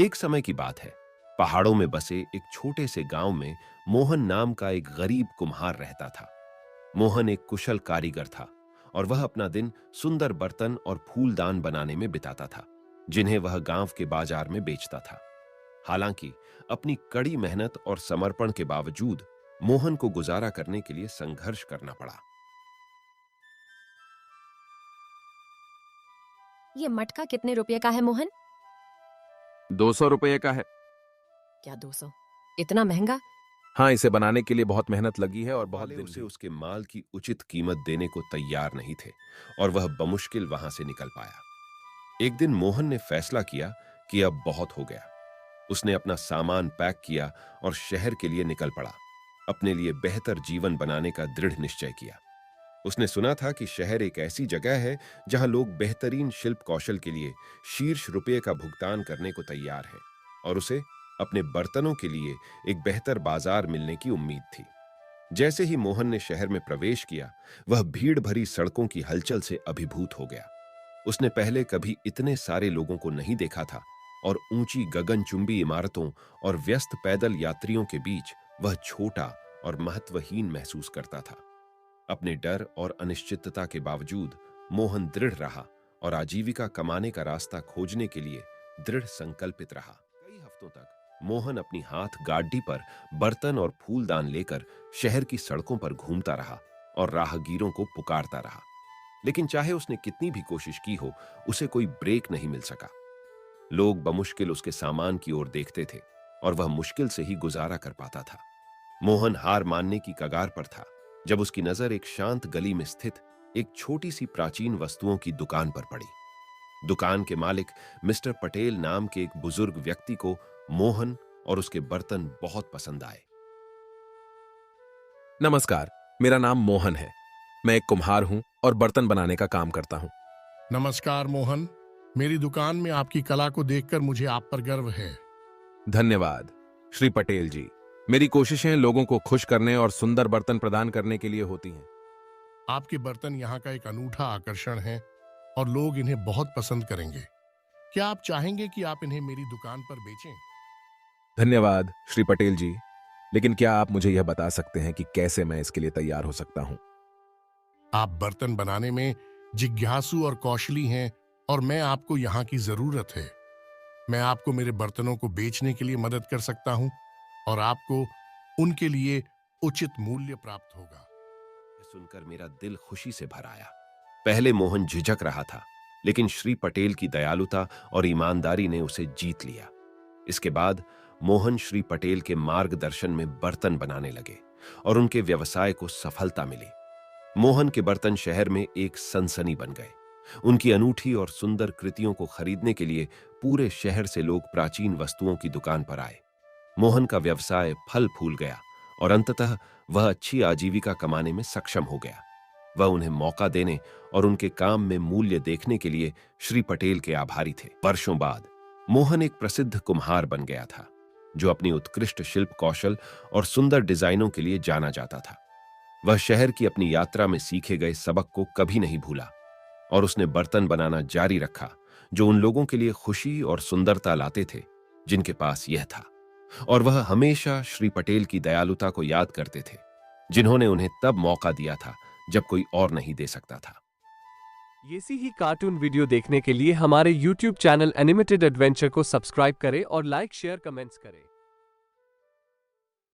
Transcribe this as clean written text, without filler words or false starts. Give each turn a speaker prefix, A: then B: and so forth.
A: एक समय की बात है। पहाड़ों में बसे एक छोटे से गांव में मोहन नाम का एक गरीब कुम्हार रहता था। मोहन एक कुशल कारीगर था और वह अपना दिन सुंदर बर्तन और फूलदान बनाने में बिताता था, जिन्हें वह गांव के बाजार में बेचता था। हालांकि अपनी कड़ी मेहनत और समर्पण के बावजूद मोहन को गुजारा करने के लिए संघर्ष करना पड़ा।
B: ये मटका कितने रुपए का है मोहन?
C: 200 रुपये का है।
B: क्या 200? इतना महंगा?
C: हाँ, इसे बनाने के लिए बहुत मेहनत लगी है और बहुत
A: वाले
C: दिन
A: उसे
C: भी।
A: उसके माल की उचित कीमत देने को तैयार नहीं थे और वह बमुश्किल वहां से निकल पाया। एक दिन मोहन ने फैसला किया कि अब बहुत हो गया। उसने अपना सामान पैक किया और शहर के लिए निकल पड़ा। अपने लिए बेहतर जीवन बनाने का दृढ़ निश्चय किया। उसने सुना था कि शहर एक ऐसी जगह है जहां लोग बेहतरीन शिल्प कौशल के लिए शीर्ष रुपये का भुगतान करने को तैयार हैं और उसे अपने बर्तनों के लिए एक बेहतर बाजार मिलने की उम्मीद थी। जैसे ही मोहन ने शहर में प्रवेश किया, वह भीड़ भरी सड़कों की हलचल से अभिभूत हो गया। उसने पहले कभी इतने सारे लोगों को नहीं देखा था और ऊंची गगनचुंबी इमारतों और व्यस्त पैदल यात्रियों के बीच वह छोटा और महत्वहीन महसूस करता था। अपने डर और अनिश्चितता के बावजूद मोहन दृढ़ रहा और आजीविका कमाने का रास्ता खोजने के लिए दृढ़ संकल्पित रहा। कई हफ्तों तक मोहन अपनी हाथ गाड़ी पर बर्तन और फूलदान लेकर शहर की सड़कों पर घूमता रहा और राहगीरों को पुकारता रहा। लेकिन चाहे उसने कितनी भी कोशिश की हो, उसे कोई ब्रेक नहीं मिल सका। लोग बमुश्किल उसके सामान की ओर देखते थे और वह मुश्किल से ही गुजारा कर पाता था। मोहन हार मानने की कगार पर था जब उसकी नजर एक शांत गली में स्थित एक छोटी सी प्राचीन वस्तुओं की दुकान पर पड़ी। दुकान के मालिक मिस्टर पटेल नाम के एक बुजुर्ग व्यक्ति को मोहन और उसके बर्तन बहुत पसंद आए।
C: नमस्कार, मेरा नाम मोहन है। मैं एक कुम्हार हूँ और बर्तन बनाने का काम करता हूँ।
D: नमस्कार मोहन, मेरी दुकान में आपकी कला को देखकर मुझे आप पर गर्व है।
C: धन्यवाद श्री पटेल जी। मेरी कोशिशें लोगों को खुश करने और सुंदर बर्तन प्रदान करने के लिए होती हैं।
D: आपके बर्तन यहाँ का एक अनूठा आकर्षण है और लोग इन्हें बहुत पसंद करेंगे। क्या आप चाहेंगे कि आप इन्हें मेरी दुकान पर बेचें?
C: धन्यवाद श्री पटेल जी, लेकिन क्या आप मुझे यह बता सकते हैं कि कैसे मैं इसके लिए तैयार हो सकता हूँ?
D: आप बर्तन बनाने में जिज्ञासु और कौशली हैं और मैं आपको यहाँ की जरूरत है। मैं आपको मेरे बर्तनों को बेचने के लिए मदद कर सकता हूँ और आपको उनके लिए उचित मूल्य प्राप्त होगा।
A: यह सुनकर मेरा दिल खुशी से भर आया। पहले मोहन झिझक रहा था, लेकिन श्री पटेल की दयालुता और ईमानदारी ने उसे जीत लिया। इसके बाद मोहन श्री पटेल के मार्गदर्शन में बर्तन बनाने लगे और उनके व्यवसाय को सफलता मिली। मोहन के बर्तन शहर में एक सनसनी बन गए। उनकी अनूठी और सुंदर कृतियों को खरीदने के लिए पूरे शहर से लोग प्राचीन वस्तुओं की दुकान पर आए। मोहन का व्यवसाय फल फूल गया और अंततः वह अच्छी आजीविका कमाने में सक्षम हो गया। वह उन्हें मौका देने और उनके काम में मूल्य देखने के लिए श्री पटेल के आभारी थे। वर्षों बाद मोहन एक प्रसिद्ध कुम्हार बन गया था, जो अपनी उत्कृष्ट शिल्प कौशल और सुंदर डिजाइनों के लिए जाना जाता था। वह शहर की अपनी यात्रा में सीखे गए सबक को कभी नहीं भूला और उसने बर्तन बनाना जारी रखा, जो उन लोगों के लिए खुशी और सुंदरता लाते थे जिनके पास यह था। और वह हमेशा श्री पटेल की दयालुता को याद करते थे, जिन्होंने उन्हें तब मौका दिया था जब कोई और नहीं दे सकता था।
E: ऐसी ही कार्टून वीडियो देखने के लिए हमारे YouTube चैनल एनिमेटेड एडवेंचर को सब्सक्राइब करें और लाइक शेयर कमेंट्स करें।